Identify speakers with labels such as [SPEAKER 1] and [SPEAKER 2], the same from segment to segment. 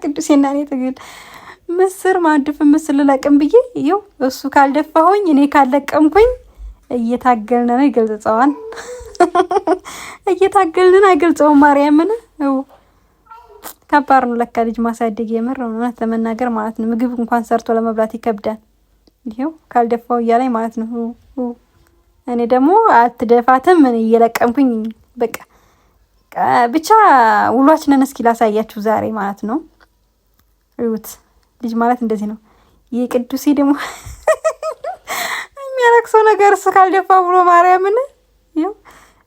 [SPEAKER 1] ቅዱሴና እኔ ትግል ምስር ማድፍ ምስል ለቅም ብዬ ይው እሱ ካልደፋሁኝ እኔ ካልለቀምኩኝ እየታገልን ነው ይገልጸዋል። እየታገልን አይገልጸውም። ማርያምን ከባድ ነው ለካ ልጅ ማሳደግ የምር ነው ለመናገር ማለት ነው። ምግብ እንኳን ሰርቶ ለመብላት ይከብዳል። ይሄው ካልደፋው እያለኝ ማለት ነው። እኔ ደግሞ አትደፋትም ምን እየለቀምኩኝ በቃ ብቻ ውሏችንን እስኪ ላሳያችሁ ዛሬ ማለት ነው። እዩት ልጅ ማለት እንደዚህ ነው። የቅዱሴ ደግሞ የሚያለቅሰው ነገር እሱ ካልደፋ ብሎ ማርያምን ይኸው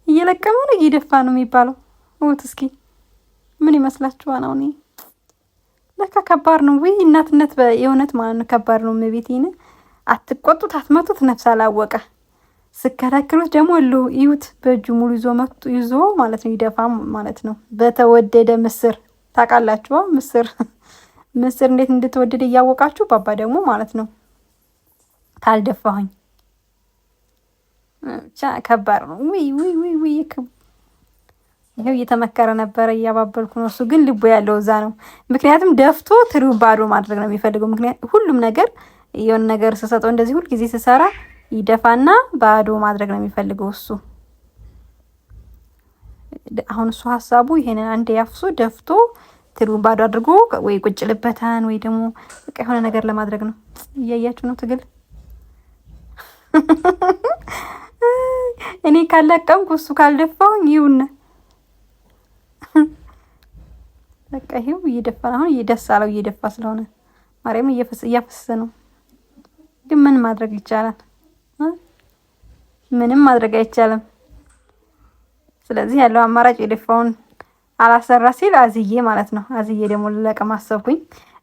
[SPEAKER 1] እየለቀመ ነው እየደፋ ነው የሚባለው። እውት እስኪ ምን ይመስላችኋል? አሁን ለካ ከባድ ነው ወይ እናትነት የእውነት ማለት ነው ከባድ ነው። መቤቴን አትቆጡት፣ አትመቱት፣ ነፍስ አላወቀ ስከታክሉት ደግሞ እዩት በእጁ ሙሉ ይዞ ማለት ነው ይደፋ ማለት ነው። በተወደደ ምስር ታውቃላችሁ፣ ምስር እንዴት እንድትወደደ እያወቃችሁ ባባ ደግሞ ማለት ነው ካልደፋሁኝ ብቻ ከባድ ነው። ወይ ይሄው እየተመከረ ነበረ እያባበልኩ ነው። እሱ ግን ልቦ ያለው እዛ ነው። ምክንያቱም ደፍቶ ትሪው ባዶ ማድረግ ነው የሚፈልገው። ምክንያቱም ሁሉም ነገር የሆነ ነገር ስሰጠው እንደዚህ ሁሉ ጊዜ ስሰራ ይደፋና ባዶ ማድረግ ነው የሚፈልገው እሱ። አሁን እሱ ሀሳቡ ይሄንን አንድ ያፍሶ ደፍቶ ትሪውን ባዶ አድርጎ ወይ ቁጭ ልበታን ወይ ደግሞ በቃ የሆነ ነገር ለማድረግ ነው። እያያችሁ ነው ትግል። እኔ ካላቀምኩ እሱ ካልደፋሁኝ ይሁን በቃ ይሄው እየደፋ አሁን እየደሳለው እየደፋ ስለሆነ ማርያም እያፈሰሰ ነው። ግን ምን ማድረግ ይቻላል? ምንም ማድረግ አይቻልም። ስለዚህ ያለው አማራጭ የደፋውን አላሰራ ሲል አዝዬ ማለት ነው። አዝዬ ደግሞ ልለቀም አሰብኩኝ።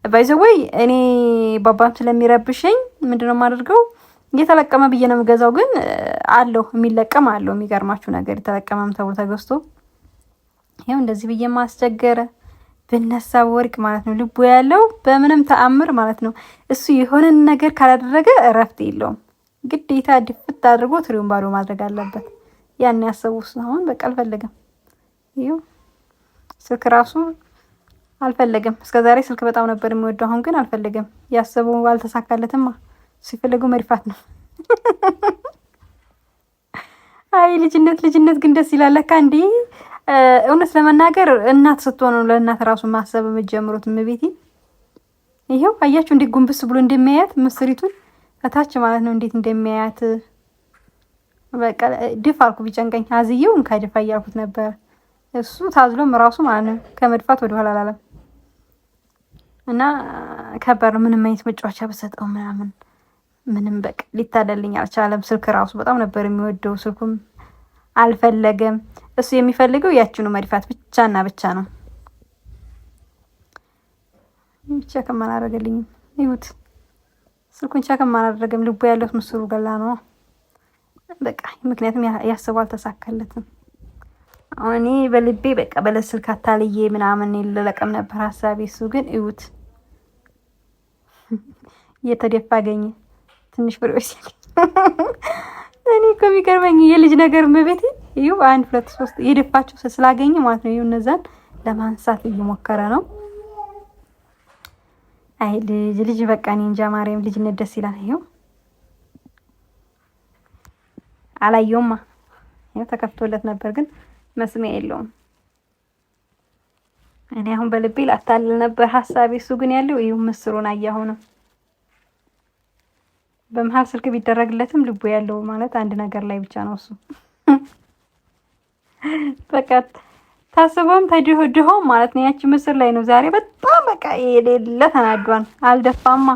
[SPEAKER 1] ባይዘወይ እኔ ባባም ስለሚረብሸኝ ምንድነው የማደርገው እየተለቀመ ብዬ ነው የምገዛው። ግን አለው የሚለቀም አለው። የሚገርማችሁ ነገር የተለቀመም ተብሎ ተገዝቶ ይሄው እንደዚህ ብዬ ማስቸገረ ብነሳ ወርቅ ማለት ነው። ልቡ ያለው በምንም ተአምር ማለት ነው። እሱ የሆነ ነገር ካላደረገ እረፍት የለውም። ግዴታ ድፍት አድርጎ ትሪውን ባዶ ማድረግ አለበት። ያን ያሰቡስ አሁን በቃ አልፈልግም። ይሄው ስልክ ራሱ አልፈልግም። እስከዛሬ ስልክ በጣም ነበር የሚወደው። አሁን ግን አልፈልግም። ያሰበው አልተሳካለትማ። ሲፈልጉ መሪፋት ነው። አይ ልጅነት ግን ደስ ይላል ለካ እንዴ። እውነት ለመናገር እናት ስትሆኑ ለእናት ራሱ ማሰብ የምትጀምሩት እመቤቴ። ይሄው አያችሁ እንዴት ጉንብስ ብሎ እንደሚያያት ምስሪቱን ከታች ማለት ነው እንዴት እንደሚያያት። በቃ ድፍ አልኩ ቢጨንቀኝ አዝዬው እንካድፋ እያልኩት ነበር። እሱ ታዝሎም ራሱ ማለት ነው ከመድፋት ወደ ኋላ አላለም። እና ከባድ ነው። ምንም አይነት መጫወቻ በሰጠው ምንም በቃ ሊታደልኝ አልቻለም። ስልክ ራሱ በጣም ነበር የሚወደው። ስልኩም አልፈለገም። እሱ የሚፈልገው ያችኑ መድፋት ብቻና ብቻ ነው። ብቻ ከማን አደረገልኝም። ይሁት ስልኩን ቻ ከማን አደረገም። ልቡ ያለው ምስሩ ገላ ነው በቃ። ምክንያቱም ያሰበው አልተሳካለትም። አሁን እኔ በልቤ በቃ በለስልክ አታልዬ ምናምን ልለቀም ነበር ሀሳቤ። እሱ ግን ይሁት እየተደፋ አገኘ ትንሽ ብሬዎች ሲል እኔ እኮ የሚገርመኝ የልጅ ነገር መቤቴ ይኸው 1 2 3 የደፋቸው ስላገኘ ማለት ነው። ይኸው እነዛን ለማንሳት እየሞከረ ነው። አይ ልጅ በቃ እኔ እንጃ ማርያም ልጅነት ደስ ይላል። ይኸው አላየውማ። ይኸው ተከፍቶለት ነበር ግን መስሚያ የለውም። እኔ አሁን በልቤ ላታልል ነበር ሀሳቤ። እሱ ግን ያለው ይኸው ምስሩን አያሁ ነው። በመሀል ስልክ ቢደረግለትም ልቡ ያለው ማለት አንድ ነገር ላይ ብቻ ነው እሱ። በቃ ታስቦም ተድሆም ማለት ነው ያቺ ምስር ላይ ነው ዛሬ በጣም በቃ የሌለ ተናዷን። አልደፋማ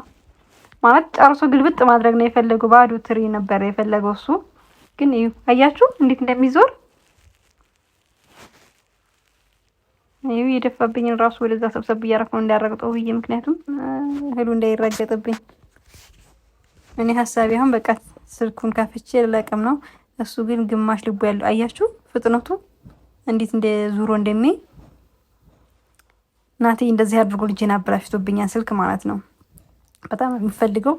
[SPEAKER 1] ማለት ጨርሶ ግልብጥ ማድረግ ነው የፈለገው። ባዶ ትሪ ነበር የፈለገው እሱ። ግን እዩ አያችሁ እንዴት እንደሚዞር። እዩ የደፋብኝን ራሱ ወደዛ ሰብሰብ እያረፈው እንዳረግጠው ብዬ ምክንያቱም እህሉ እንዳይረገጥብኝ። እኔ ሀሳቤ አሁን በቃ ስልኩን ከፍቼ ለቀም ነው። እሱ ግን ግማሽ ልቡ ያለው አያችሁ ፍጥነቱ እንዴት እንደ ዙሮ እንደሚይ። ናቲ እንደዚህ አድርጎ ልጄን አበላሽቶብኛል ስልክ ማለት ነው። በጣም የሚፈልገው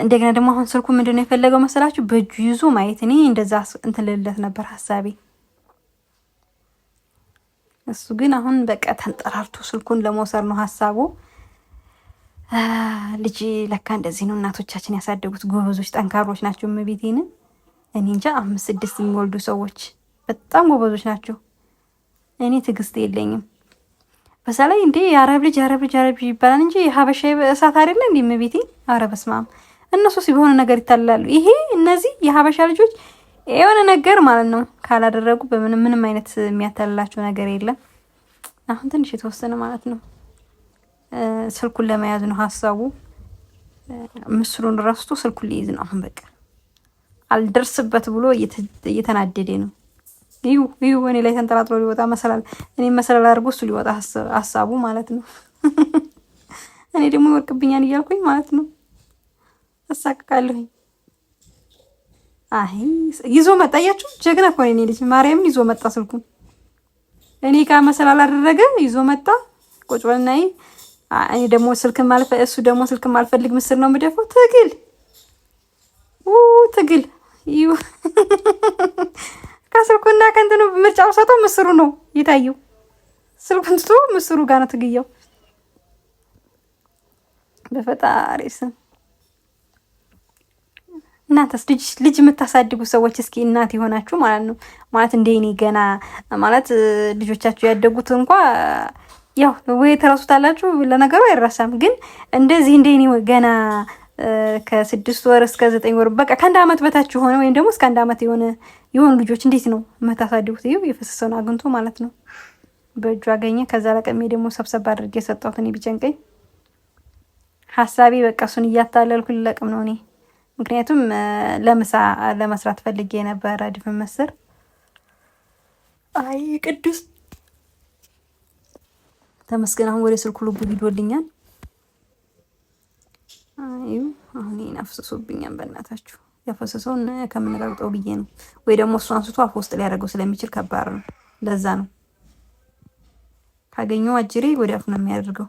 [SPEAKER 1] እንደገና ደግሞ አሁን ስልኩ ምንድነው የፈለገው መሰላችሁ? በእጁ ይዞ ማየት። እኔ እንደዛ እንትን ልልለት ነበር ሀሳቤ። እሱ ግን አሁን በቃ ተንጠራርቶ ስልኩን ለመውሰድ ነው ሀሳቡ። ልጅ ለካ እንደዚህ ነው እናቶቻችን ያሳደጉት። ጎበዞች ጠንካሮች ናቸው። እመቤቴን እኔ እንጃ 5-6 የሚወልዱ ሰዎች በጣም ጎበዞች ናቸው። እኔ ትዕግስት የለኝም። በዛ ላይ እንዴ የአረብ ልጅ ይባላል እንጂ የሀበሻ እሳት አይደለ እንዴ እመቤቴን። ኧረ በስመ አብ እነሱ ሲሆነ ነገር ይታላሉ። ይሄ እነዚህ የሀበሻ ልጆች የሆነ ነገር ማለት ነው ካላደረጉ ምንም አይነት የሚያታልላቸው ነገር የለም። አሁን ትንሽ የተወሰነ ማለት ነው ስልኩን ለመያዝ ነው ሀሳቡ። ምስሉን ረስቶ ስልኩን ሊይዝ ነው አሁን። በቃ አልደርስበት ብሎ እየተናደደ ነው። ይሁ እኔ ላይ ተንጠላጥሎ ሊወጣ መሰላል፣ እኔ መሰላል አድርጎ እሱ ሊወጣ ሀሳቡ ማለት ነው። እኔ ደግሞ ይወርቅብኛል እያልኩኝ ማለት ነው እሳቅቃለሁኝ። አይ ይዞ መጣ። እያችሁ ጀግና እኮ ነው። እኔ ልጅ ማርያምን ይዞ መጣ ስልኩን። እኔ ጋር መሰላል አደረገ፣ ይዞ መጣ። ቁጭ በልና እኔ ደግሞ እሱ ደግሞ ስልክም አልፈልግ ምስር ነው የምደፈው። ትግል ከስልኩና ከእንትኑ ምርጫው ሰጠው። ምስሩ ነው የታየው። ስልኩን ትቶ ምስሩ ጋር ነው ትግያው። በፈጣሪ ስም እናንተስ ልጅ የምታሳድጉ ሰዎች እስኪ እናት የሆናችሁ ማለት ነው ማለት እንደ እኔ ገና ማለት ልጆቻችሁ ያደጉት እንኳ ያው ወይ ተረሱታላችሁ። ለነገሩ አይረሳም። ግን እንደዚህ እንደ እኔ ገና ከ6 ወር እስከ 9 ወር በቃ ከ1 ዓመት በታች ሆነ ወይም ደግሞ እስከ 1 ዓመት የሆኑ ልጆች እንዴት ነው የምታሳድጉት? ይኸው የፈሰሰውን አግኝቶ ማለት ነው በእጁ አገኘ። ከዛ ለቀሜ ደግሞ ሰብሰብ አድርጌ የሰጠሁት እኔ ቢጨንቀኝ ሀሳቤ በቃ እሱን እያታለልኩ ልለቅም ነው እኔ። ምክንያቱም ለምሳ ለመስራት ፈልጌ የነበረ ድፍን ምስር። አይ ቅዱስ ተመስገን አሁን ወደ ስልኩ ልቡ ሂዶልኛል። አዩ አሁን ይናፍስሱብኛል። በእናታችሁ ያፈሰሰውን ከምንረግጠው ብዬ ነው። ወይ ደግሞ እሱ አንስቶ አፍ ውስጥ ሊያደርገው ስለሚችል ከባድ ነው። ለዛ ነው ካገኘው አጅሬ ወደ አፉ ነው የሚያደርገው።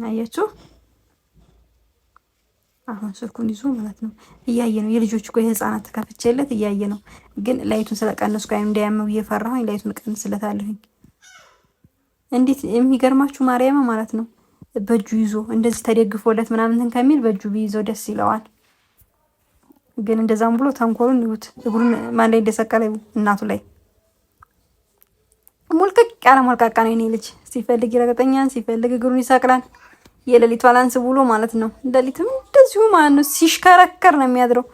[SPEAKER 1] አያችሁ አሁን ስልኩን ይዞ ማለት ነው እያየ ነው። የልጆች እኮ የህፃናት ተከፍቼለት እያየ ነው። ግን ላይቱን ስለቀነስኩ አይም እንዳያመው እየፈራሁኝ ላይቱን ቀንስለታለሁኝ። እንዴት የሚገርማችሁ ማርያም ማለት ነው በእጁ ይዞ እንደዚህ ተደግፎለት ምናምን ከሚል በእጁ ቢይዘው ደስ ይለዋል። ግን እንደዛም ብሎ ተንኮሉን ይሁት እግሩን ማን ላይ እንደሰቀለ እናቱ ላይ ሙልቅቅ ያለ ሞልቃቃ ነው የኔ ልጅ። ሲፈልግ ይረግጠኛል፣ ሲፈልግ እግሩን ይሰቅላል። የሌሊቱ አላንስ ብሎ ማለት ነው። ሌሊትም እንደዚሁ ማለት ነው ሲሽከረከር ነው የሚያድረው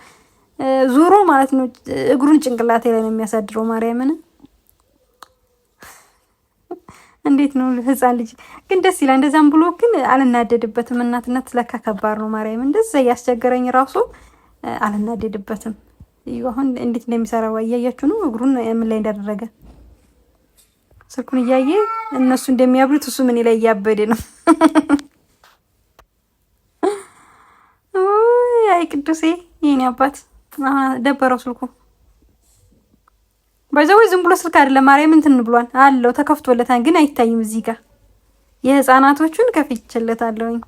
[SPEAKER 1] ዙሮ ማለት ነው። እግሩን ጭንቅላቴ ላይ ነው የሚያሳድረው። ማርያምን እንዴት ነው ህፃን ልጅ ግን ደስ ይላል። እንደዛም ብሎ ግን አልናደድበትም። እናትነት ለካ ከባድ ነው። ማርያምን እንደዛ እያስቸገረኝ ራሱ አልናደድበትም። እዩ አሁን እንዴት እንደሚሰራው እያያችሁ ነው። እግሩን ምን ላይ እንዳደረገ ስልኩን እያየ እነሱ እንደሚያብሉት እሱ ምን ላይ እያበደ ነው። አይ ቅዱሴ የኔ አባት ደበረው ስልኩ። በዛው ዝም ብሎ ስልክ አይደለም ማርያም እንትን ብሏል አለው ተከፍቶለታል፣ ግን አይታይም። እዚህ ጋር የህፃናቶቹን ከፍቼለታለሁኝ።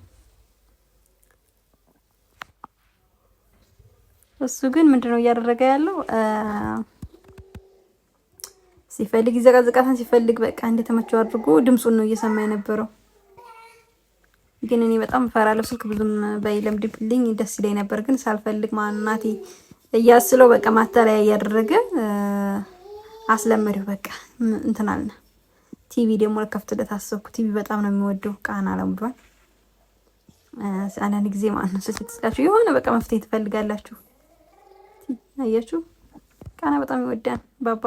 [SPEAKER 1] እሱ ግን ምንድነው እያደረገ ያለው? ሲፈልግ ይዘጋዘጋታን፣ ሲፈልግ በቃ እንደተመቸው አድርጎ ድምጹን ነው እየሰማ የነበረው። ግን እኔ በጣም እፈራለሁ። ስልክ ብዙም ባይለምድብልኝ ደስ ይለኝ ነበር። ግን ሳልፈልግ ማናቴ እያስለው በቃ ማታለያ እያደረገ አስለመደው። በቃ እንትን አልና ቲቪ ደግሞ ለከፍትለት አሰብኩ። ቲቪ በጣም ነው የሚወደው። ቃና ለምዷል። አንዳንድ ጊዜ ማለት ነው ስትስቃችሁ የሆነ በቃ መፍትሄ ትፈልጋላችሁ። አያችሁ ቃና በጣም ይወዳል ባባ።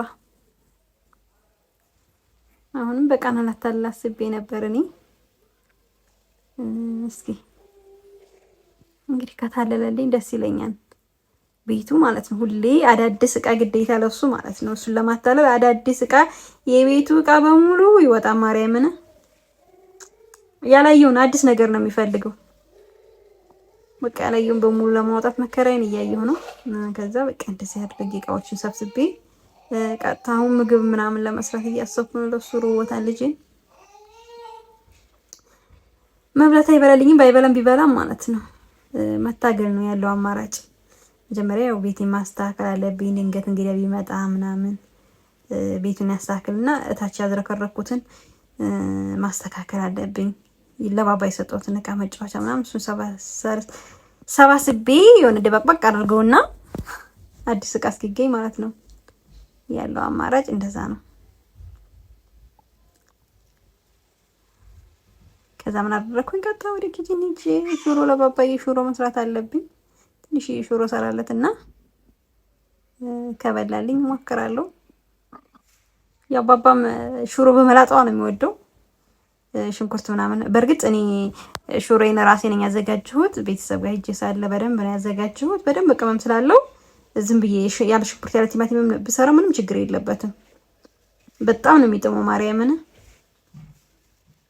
[SPEAKER 1] አሁንም በቃና ላታላስቤ ነበር እኔ። እስኪ እንግዲህ ከታለለልኝ ደስ ይለኛል። ቤቱ ማለት ነው ሁሌ አዳዲስ እቃ ግዴታ ለሱ ማለት ነው። እሱን ለማታለል አዳዲስ እቃ፣ የቤቱ እቃ በሙሉ ይወጣ። ማርያምን ያላየውን አዲስ ነገር ነው የሚፈልገው። በቃ ያላየውን በሙሉ ለማውጣት መከራዬን እያየሁ ነው። ከዛ በቃ እንደዚህ አድርጌ እቃዎችን ሰብስቤ ቀጥታውን ምግብ ምናምን ለመስራት እያሰብኩ ነው። ለሱ ሩወታል ልጅ መብላት አይበላልኝም። ባይበላም ቢበላም ማለት ነው መታገል ነው ያለው አማራጭ። መጀመሪያ ያው ቤቴን ማስተካከል አለብኝ። ድንገት እንግዲህ ቢመጣ ምናምን ቤቱን ያስተካክልና እታች ያዝረከረኩትን ማስተካከል አለብኝ። ለባባ የሰጠሁትን እቃ መጫወቻ ምናምን እሱን ሰባስቤ የሆነ ደበቅበቅ አድርገውና አዲስ እቃ እስኪገኝ ማለት ነው። ያለው አማራጭ እንደዛ ነው። ከዛ ምን አደረኩኝ? ቀጥታ ወደ ኪችን ሂጅ ሽሮ ለባባዬ ሽሮ መስራት አለብኝ። ትንሽ ሽሮ ሰራለትና ከበላልኝ እሞክራለሁ። ያው ባባም ሽሮ በመላጣዋ ነው የሚወደው ሽንኩርት ምናምን። በእርግጥ እኔ ሽሮዬን ራሴ ነኝ ያዘጋጀሁት። ቤተሰብ ጋር ሂጅ ሳለ በደንብ ነው ያዘጋጀሁት። በደንብ ቅመም ስላለው ዝም ብዬ ያለ ሽንኩርት ያለ ቲማቲም ብሰራ ምንም ችግር የለበትም። በጣም ነው የሚጥመው ማርያምን።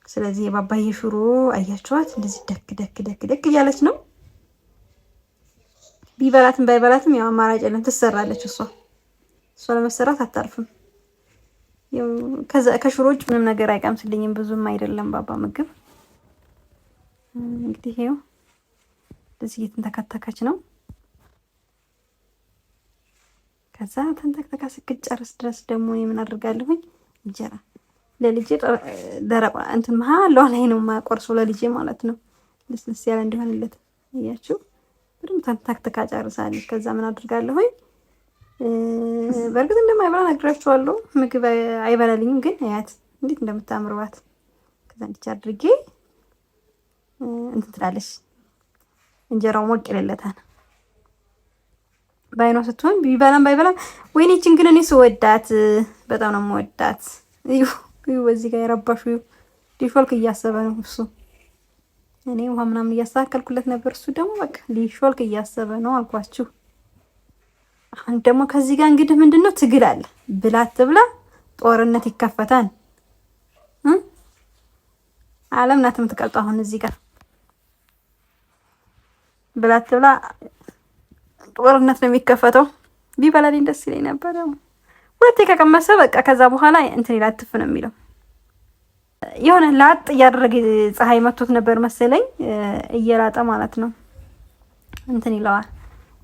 [SPEAKER 1] ስለዚህ የባባዬ ሽሮ አያችኋት፣ እንደዚህ ደክ ደክ ደክ ደክ እያለች ነው። ቢበላትም ባይበላትም ያው አማራጭ የለም፣ ትሰራለች። እሷ ለመሰራት አታርፍም። ያው ከሽሮ ውጭ ምንም ነገር አይቀምስልኝም፣ ብዙም አይደለም ባባ ምግብ። እንግዲህ ይሄው እንደዚህ እየተንተከተከች ነው። ከዛ ተንተክተካ እስክትጨርስ ድረስ ደግሞ ምን አድርጋለሁኝ? እንጀራ ለልጄ ደረቅ እንትን መሀል ላይ ነው የማቆርሰው ለልጄ ማለት ነው። ልስልስ ያለ እንዲሆንለት እያችሁ በደምብ ተንተክተካ ጨርሳለች። ከዛ ምን አድርጋለሁኝ? በእርግጥ እንደማይበላ ነግራችኋለሁ። ምግብ አይበላልኝም፣ ግን አያት እንዴት እንደምታምርባት። ከዛ እንዲቻ አድርጌ እንትን ትላለች። እንጀራው ሞቅ ይለለታል። ባይኗ ስትሆን ቢበላም ባይበላም ወይኔ እቺን ግን እኔ ስወዳት በጣም ነው የምወዳት። እዩ በዚህ ጋር የረባሹ ሊሾልክ እያሰበ ነው እሱ። እኔ ውሃ ምናምን እያስተካከልኩለት ነበር፣ እሱ ደግሞ በቃ ሊሾልክ እያሰበ ነው አልኳችሁ። አሁን ደግሞ ከዚህ ጋር እንግዲህ ምንድነው ትግል አለ። ብላት ብላ ጦርነት ይከፈታል። ዓለም ናት የምትቀልጠው። አሁን እዚህ ጋር ብላት ብላ ጦርነት ነው የሚከፈተው። ቢበላልኝ ደስ ይለኝ ነበር። ሁለቴ ከቀመሰ በቃ ከዛ በኋላ እንትን ይላትፍ ነው የሚለው። የሆነ ላጥ እያደረገ ፀሐይ መቶት ነበር መሰለኝ እየላጠ ማለት ነው። እንትን ይለዋል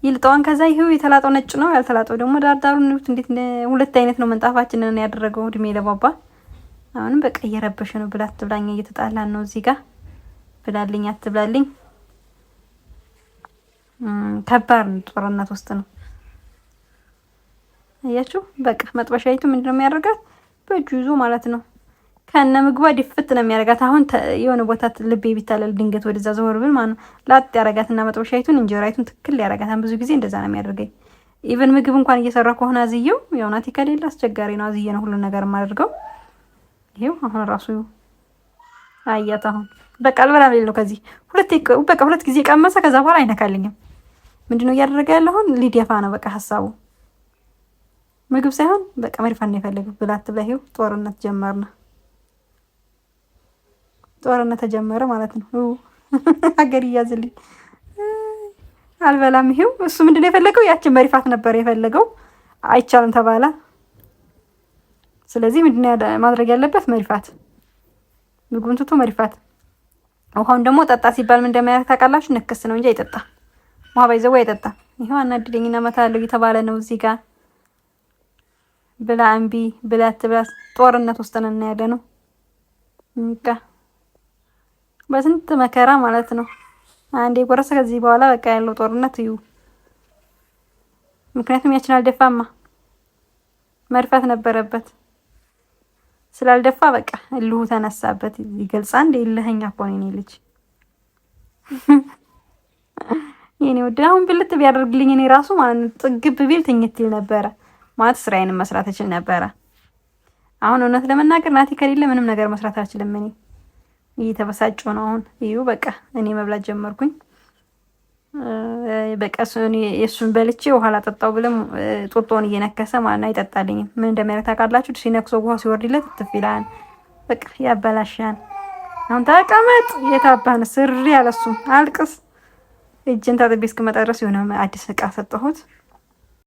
[SPEAKER 1] ይልጠዋን። ከዛ ይሄው የተላጠው ነጭ ነው፣ ያልተላጠው ደግሞ ዳርዳሩን ነው። እንዴት ሁለት አይነት ነው መንጣፋችንን ያደረገው እድሜ ለባባ። አሁንም በቃ እየረበሸ ነው። ብላት ትብላኝ እየተጣላን ነው እዚህ ጋር። ብላልኝ አትብላልኝ ከባድ ጦርነት ውስጥ ነው። አያችሁ በቃ መጥበሻይቱ ምንድነው የሚያደርጋት? በእጁ ይዞ ማለት ነው ከነ ምግቧ ድፍት ነው የሚያደርጋት። አሁን የሆነ ቦታ ልቤ ቢታለል ድንገት ወደዛ ዘወር ብል ማለት ነው ላጥ ያደርጋትና መጥበሻይቱን እንጀራይቱን ትክክል ያደርጋታል። ብዙ ጊዜ እንደዛ ነው የሚያደርገኝ። ኢቭን ምግብ እንኳን እየሰራ ከሆነ አዝየው ያው ናቲ ከሌለ አስቸጋሪ ነው። አዝየ ነው ሁሉ ነገር የማደርገው። ይሄው አሁን ራሱ አያት። አሁን በቃ አልበላም ሌለው ከዚህ ሁለት ጊዜ ቀመሰ። ከዛ በኋላ አይነካልኝም። ምንድነው እያደረገ ያለው? አሁን ሊደፋ ነው በቃ ሐሳቡ። ምግብ ሳይሆን በቃ መድፋት ነው የፈለገው። ብላት ብላ ይሄው ጦርነት ጀመርና ጦርነት ተጀመረ ማለት ነው። ሀገር ይያዝልኝ። አልበላም። ይሄው እሱ ምንድነው የፈለገው? ያችን መሪፋት ነበር የፈለገው። አይቻልም ተባለ። ስለዚህ ምንድነው ማድረግ ያለበት? መሪፋት። ምግቡን ትቶ መሪፋት። ውሃውን ደግሞ ጠጣ ሲባል ምን እንደማያደርግ ታውቃላችሁ? ነከስ ነው እንጂ አይጠጣም። ውሃ ባይዘው አይጠጣም። ይሄው አናድደኝና መታለው እየተባለ ነው እዚህ ጋር። ብላ እምቢ ብላት ብላ ጦርነት ውስጥ ነን ያለ ነው። እንካ በስንት መከራ ማለት ነው። አንዴ ጎረሰ። ከዚህ በኋላ በቃ ያለው ጦርነት እዩ። ምክንያቱም ያችን አልደፋማ መድፋት ነበረበት። ስላልደፋ በቃ እልሁ ተነሳበት። ይገልጻ እንደ ይለህኛ እኮ ነው ልጅ የኔ ወደ አሁን ብልት ቢያደርግልኝ እኔ ራሱ ማለት ነው ጥግብ ቢል ትኝት ይል ነበረ ማለት ስራዬን መስራት እችል ነበረ። አሁን እውነት ለመናገር ናቲ ከሌለ ምንም ነገር መስራት አልችልም። እኔ እየተበሳጨሁ ነው አሁን። ይዩ በቃ እኔ መብላት ጀመርኩኝ። በቃ እኔ የሱን በልቼ ውሃ ላጠጣው ብለም ጡጦን እየነከሰ ማለት ነው አይጠጣልኝም። ምን እንደሚያደርግ ታውቃላችሁ? ሲነክሰው ውሃ ሲወርድለት ትፍላን በቃ ያበላሻን። አሁን ተቀመጥ የታባን ስሪ ያለሱ አልቅስ። እጅን ታጥቤ እስክመጣ ድረስ የሆነ አዲስ እቃ ሰጠሁት።